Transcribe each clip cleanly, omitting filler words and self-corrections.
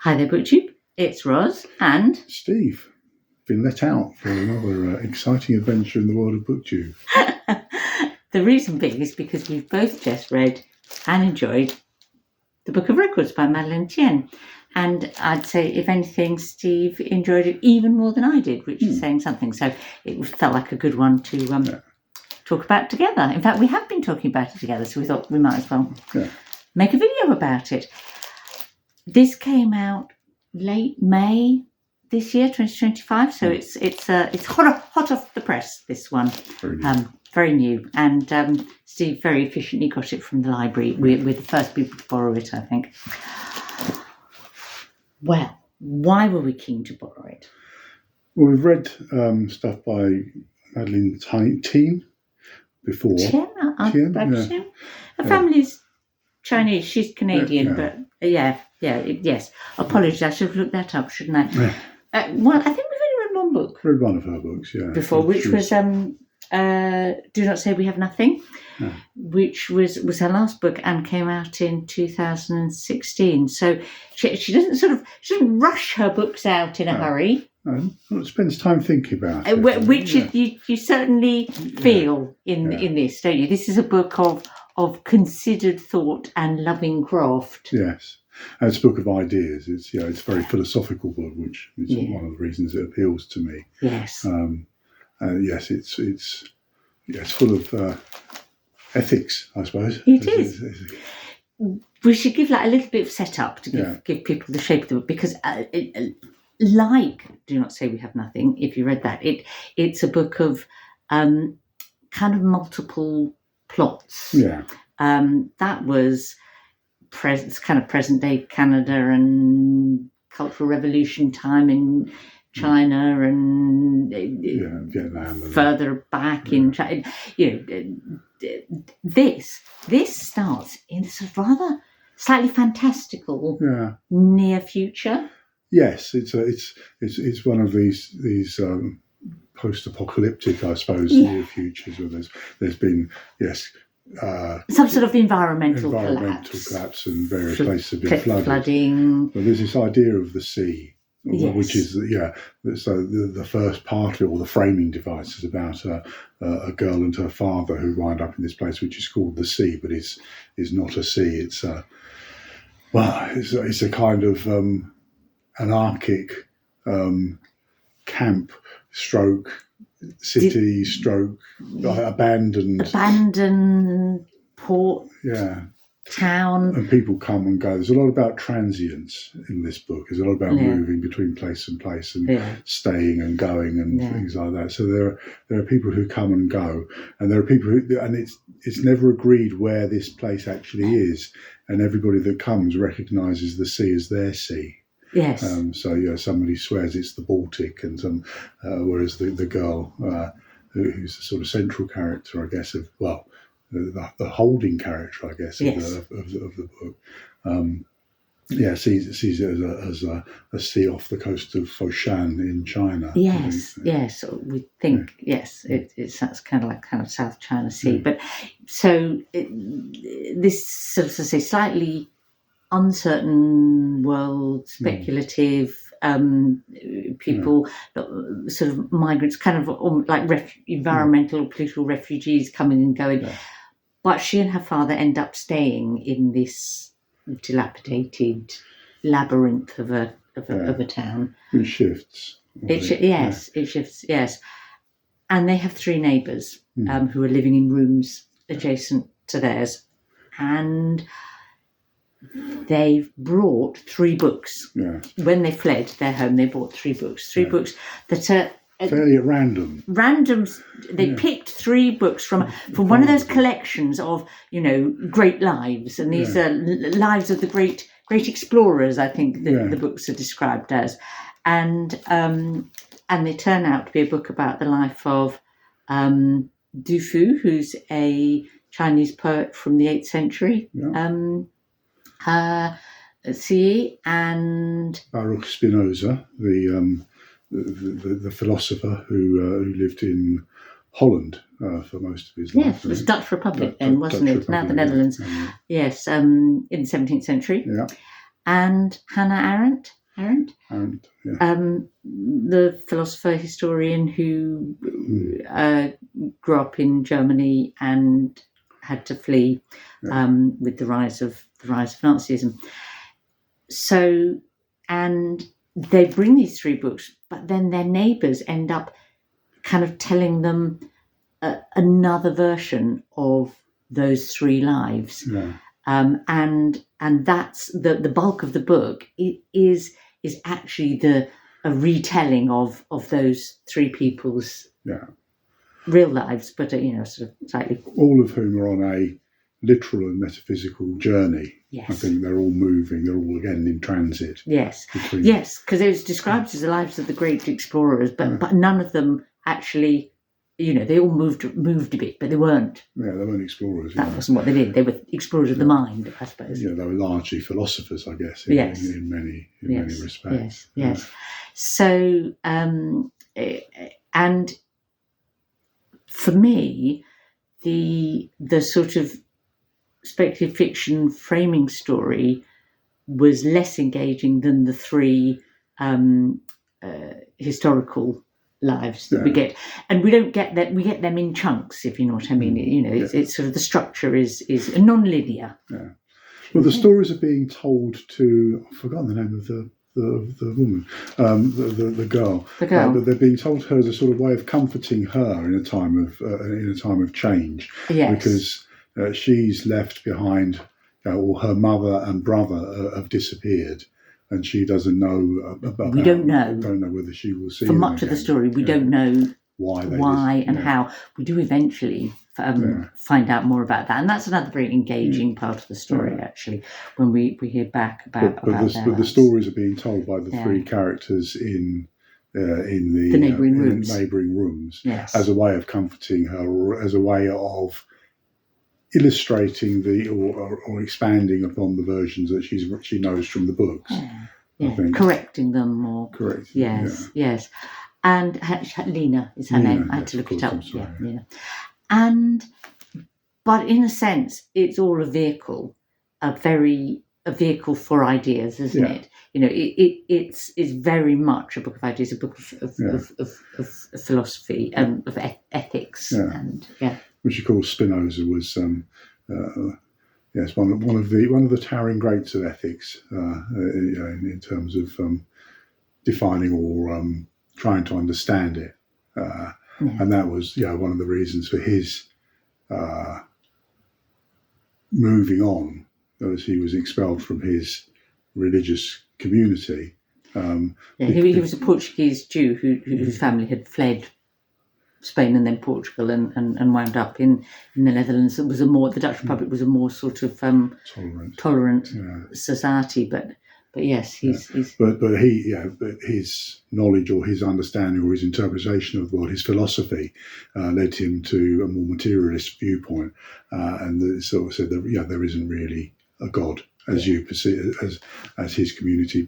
Hi there, BookTube. It's Roz and Steve. Been let out for another exciting adventure in the world of BookTube. The reason being is because we've both just read and enjoyed The Book of Records by Madeleine Thien. And I'd say, if anything, Steve enjoyed it even more than I did, which is saying something. So it felt like a good one to talk about together. In fact, we have been talking about it together, so we thought we might as well make a video about it. This came out late May this year, 2025. So it's hot off the press. This one, very new, and Steve very efficiently got it from the library. We're the first people to borrow it, I think. Well, why were we keen to borrow it? Well, we've read stuff by Madeleine Thien before. Thien? Her family's Chinese. She's Canadian, but yes. Apologies, I should have looked that up, shouldn't I? Yeah. Well, I think we've only read one book. Read one of her books, yeah. Before, which was Do Not Say We Have Nothing, which was her last book and came out in 2016. So she doesn't rush her books out in a hurry. It spends time thinking about it. Which you certainly feel in this, don't you? This is a book of considered thought and loving craft. Yes. And it's a book of ideas. It's a very philosophical book, which is one of the reasons it appeals to me. Yes. Yes, it's full of ethics, I suppose. It is. We should give a little bit of setup to give people the shape of the book, because like Do Not Say We Have Nothing, if you read that, it's a book of kind of multiple plots. Yeah. That was present day Canada and Cultural Revolution time in China and Vietnam, further back in China. This starts in sort of rather slightly fantastical near future. Yes, it's one of these post-apocalyptic, I suppose, near futures where there's been some sort of environmental collapse and various places have been flooding. But there's this idea of the sea, which is so the first part of it, or the framing device, is about a girl and her father who wind up in this place which is called the sea, but is not a sea. It's it's a kind of anarchic camp stroke city stroke abandoned port town, and people come and go. There's a lot about transience in this book. There's a lot about moving between place and place and staying and going and things like that. So there are people who come and go, and there are people who, and it's never agreed where this place actually is, and everybody that comes recognises the sea as their sea. Yes. So somebody swears it's the Baltic, and whereas the girl who's the sort of central character, I guess, the holding character, I guess, of the book, sees it as a sea off the coast of Foshan in China. Yes, we think it's that's kind of South China Sea, but so this sort of slightly uncertain world, speculative people, sort of migrants, kind of like environmental or political refugees coming and going. Yeah. But she and her father end up staying in this dilapidated labyrinth of a town. It shifts. It shifts. Yes, and they have three neighbours who are living in rooms adjacent to theirs, and they've brought 3 books. Yeah. When they fled their home, they brought 3 books. 3 books that are fairly at random. They picked 3 books from one of those collections of great lives, and these are lives of the great explorers. I think the books are described as, and they turn out to be a book about the life of Du Fu, who's a Chinese poet from the 8th century. Yeah. And Baruch Spinosa, the philosopher who lived in Holland for most of his life. Yes, it was Dutch Republic then, wasn't it? Now the Netherlands. Yes, in the 17th century. Yeah. and Hannah Arendt. And The philosopher historian who grew up in Germany and had to flee with the rise of Nazism. So, and they bring these 3 books, but then their neighbours end up kind of telling them another version of those 3 lives. Yeah. And that's the bulk of the book. It is actually a retelling of those 3 people's real lives, but sort of slightly. All of whom are on a literal and metaphysical journey. Yes. I think they're all moving. They're all again in transit. Yes. Yes, because it was described as the lives of the great explorers, but none of them actually. They all moved a bit, but they weren't. Yeah, they weren't explorers. That wasn't what they did. They were explorers of the mind, I suppose. Yeah, they were largely philosophers, I guess, in many respects. Yes. So, and for me, the sort of speculative fiction framing story was less engaging than the 3 historical lives that we get, and we don't get that. We get them in chunks, if you know what I mean. It's sort of the structure is non-linear. Yeah. Well, the stories are being told to. I've forgotten the name of the woman, the girl. The girl. But they're being told to her as a sort of way of comforting her in a time of change. Yes. Because she's left behind, or her mother and brother have disappeared. And she doesn't know about. We don't know. Don't know whether she will see. For much of the story, we don't know why and how. We do eventually find out more about that, and that's another very engaging part of the story. Actually, when we hear back about but the stories are being told by the 3 characters in the neighbouring rooms. Neighbouring rooms, yes, as a way of comforting her, or as a way of illustrating or expanding upon the versions that she knows from the books. I think. Correcting them or correct. Yes. And Lena is her name. I had to look it up. But in a sense, it's all a vehicle, a vehicle for ideas, isn't it? It's very much a book of ideas, a book of philosophy and of ethics, and which of course Spinosa was one of the towering greats of ethics in terms of defining or trying to understand it, and that was one of the reasons for his moving on, as he was expelled from his religious community. He was a Portuguese Jew whose family had fled Spain and then Portugal and wound up in the Netherlands. It was the Dutch Republic was a more sort of tolerant society, but yes, but his knowledge or his understanding or his interpretation of the world, his philosophy, led him to a more materialist viewpoint, and sort of said that there isn't really a God as you perceive, as his community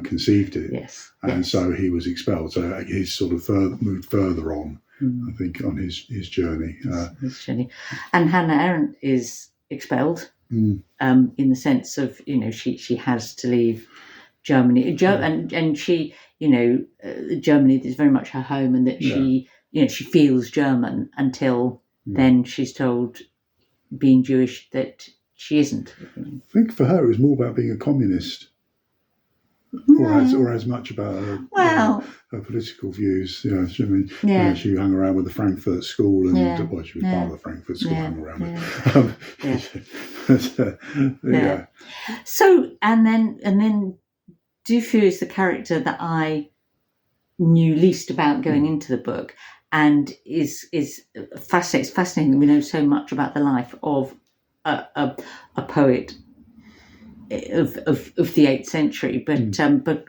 conceived it. Yes, and so he was expelled. So he's sort of moved further on. I think on his journey. His journey. And Hannah Arendt is expelled in the sense of, she has to leave Germany. And she, Germany is very much her home, and that she feels German until then she's told, being Jewish, that she isn't. I think for her it was more about being a communist. Or as much about her political views. She hung around with the Frankfurt School, and she was part of the Frankfurt School. Hung around with. So and then Dufu is the character that I knew least about going into the book, and is fascinating. It's fascinating that we know so much about the life of a poet of the 8th century, but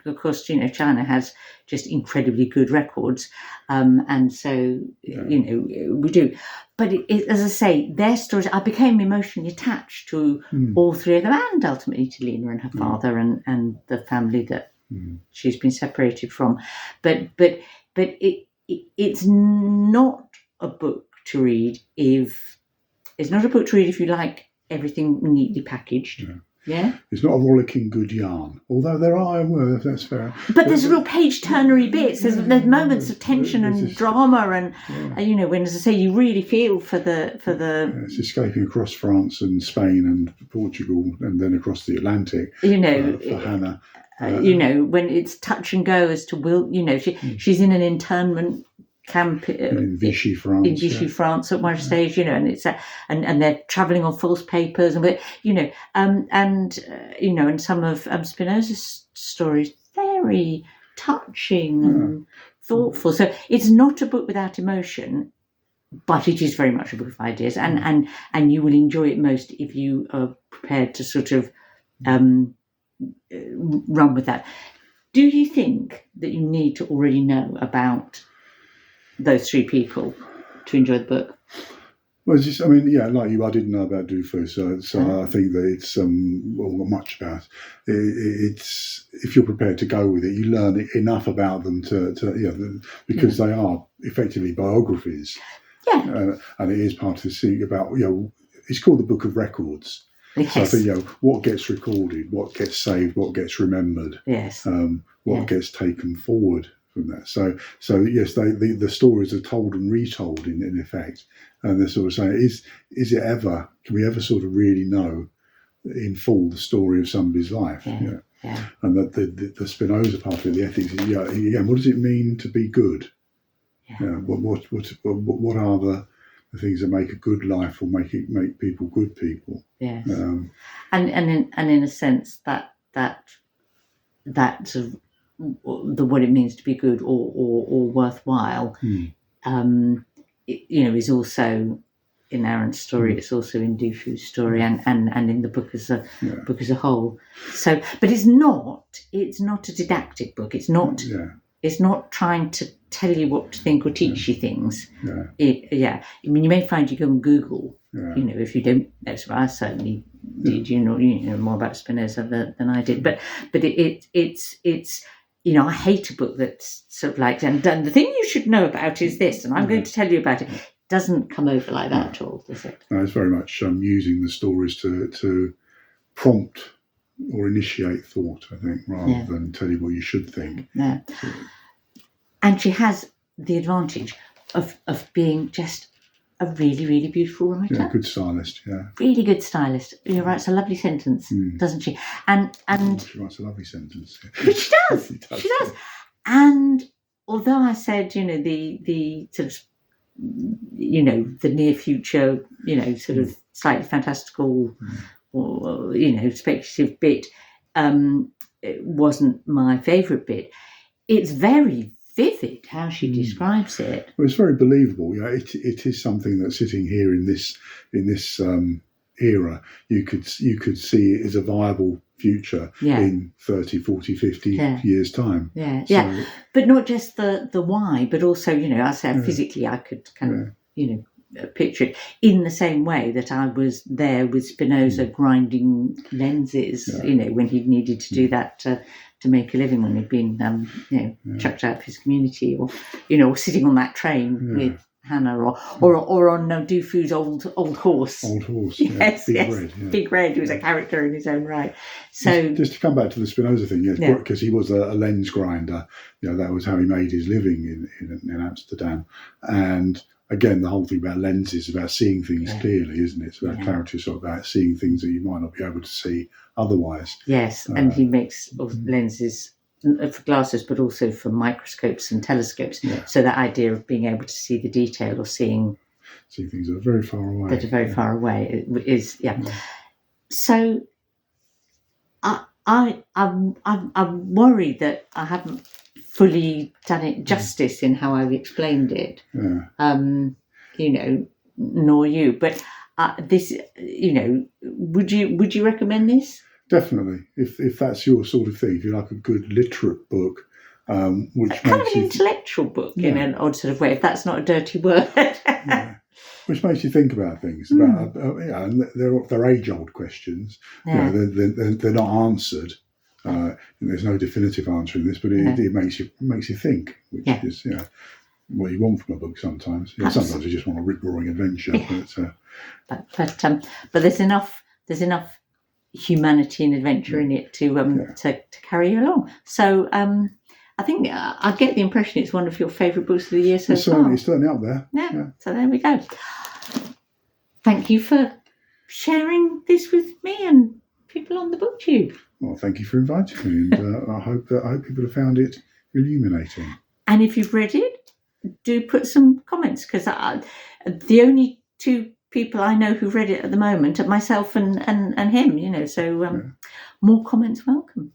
of course China has just incredibly good records, and so we do. But as I say, their stories, I became emotionally attached to all 3 of them, and ultimately to Lena and her father and the family that she's been separated from. But it's not a book to read if you like everything neatly packaged. Yeah. It's not a rollicking good yarn, although there are, well, that's fair. But there's real page-turnery bits. There's moments of tension and drama, and when, as I say, you really feel for the. It's escaping across France and Spain and Portugal, and then across the Atlantic. For Hannah. When it's touch and go as to she's in an internment camp in Vichy, France. At one stage, and it's and they're travelling on false papers, and some of Spinosa's stories very touching and thoughtful. So it's not a book without emotion, but it is very much a book of ideas, and you will enjoy it most if you are prepared to sort of run with that. Do you think that you need to already know about those three people to enjoy the book? Well, it's just, like you, I didn't know about Dufour, so I think that it's not much about it. It's, if you're prepared to go with it, you learn enough about them because they are effectively biographies. Yeah, and it is part of the scene about it's called the Book of Records. Yes. So I think what gets recorded, what gets saved, what gets remembered. Yes. What gets taken forward from that. So yes, the stories are told and retold in effect, and they're sort of saying, can we ever sort of really know in full the story of somebody's life? Yeah. And that the Spinoza part of it, the ethics, what does it mean to be good? Yeah. What are the things that make a good life or make people good people? Yes. And in a sense that sort of what it means to be good or worthwhile, is also in Arent's story. It's also in Dufour's story, and in the book as a whole. So, but it's not a didactic book. It's not. It's not trying to tell you what to think or teach you things. You may find you go and Google. If you don't, that's what I certainly did. You know more about Spinoza than I did. But it's. I hate a book that's sort of like, and the thing you should know about is this, and I'm going to tell you about it. It doesn't come over like that at all, does it? No, it's very much using the stories to prompt or initiate thought, I think, rather than tell you what you should think. Yeah. And she has the advantage of being just a really, really beautiful writer. Yeah, good stylist, Really good stylist. She writes a lovely sentence, doesn't she? And she writes a lovely sentence. But she does. She does. And although I said, the sort of, the near future, sort of slightly fantastical or, speculative bit, it wasn't my favourite bit. It's very vivid how she describes it. Well, it's very believable. It is something that's sitting here in this era. You could see it as a viable future in 30, 40, 50 years' time. But not just the why, but also, I say physically I could kind of picture it in the same way that I was there with Spinoza grinding lenses, when he needed to do that to make a living, when he'd been chucked out of his community, or sitting on that train with Hannah, or on Dufour's old horse. Old horse, yes, Big Red. Big Red, who was a character in his own right. So just to come back to the Spinoza thing, because he was a lens grinder. That was how he made his living in Amsterdam, and again, the whole thing about lenses, about seeing things clearly, isn't it? It's about clarity, sort of about seeing things that you might not be able to see otherwise. Yes, and he makes lenses for glasses, but also for microscopes and telescopes. So that idea of being able to see the detail or seeing things that are very far away. That are very far away is. So I'm worried that I haven't fully done it justice in how I've explained it. Nor you, but this, would you recommend this? Definitely, if that's your sort of thing, if you like a good literate book, which kind of an intellectual book in an odd sort of way, if that's not a dirty word. Which makes you think about things, about and they're age-old questions. They're not answered. There's no definitive answer in this, but it makes you think, which is what you want from a book sometimes. Sometimes you just want a rip-roaring adventure, but there's enough humanity and adventure in it to carry you along. So I think I get the impression it's one of your favourite books of the year so far. It's certainly up there. Yeah, so there we go. Thank you for sharing this with me and people on the BookTube. Well, thank you for inviting me, and I hope people have found it illuminating. And if you've read it, do put some comments, because the only two people I know who've read it at the moment are myself and him, so more comments welcome.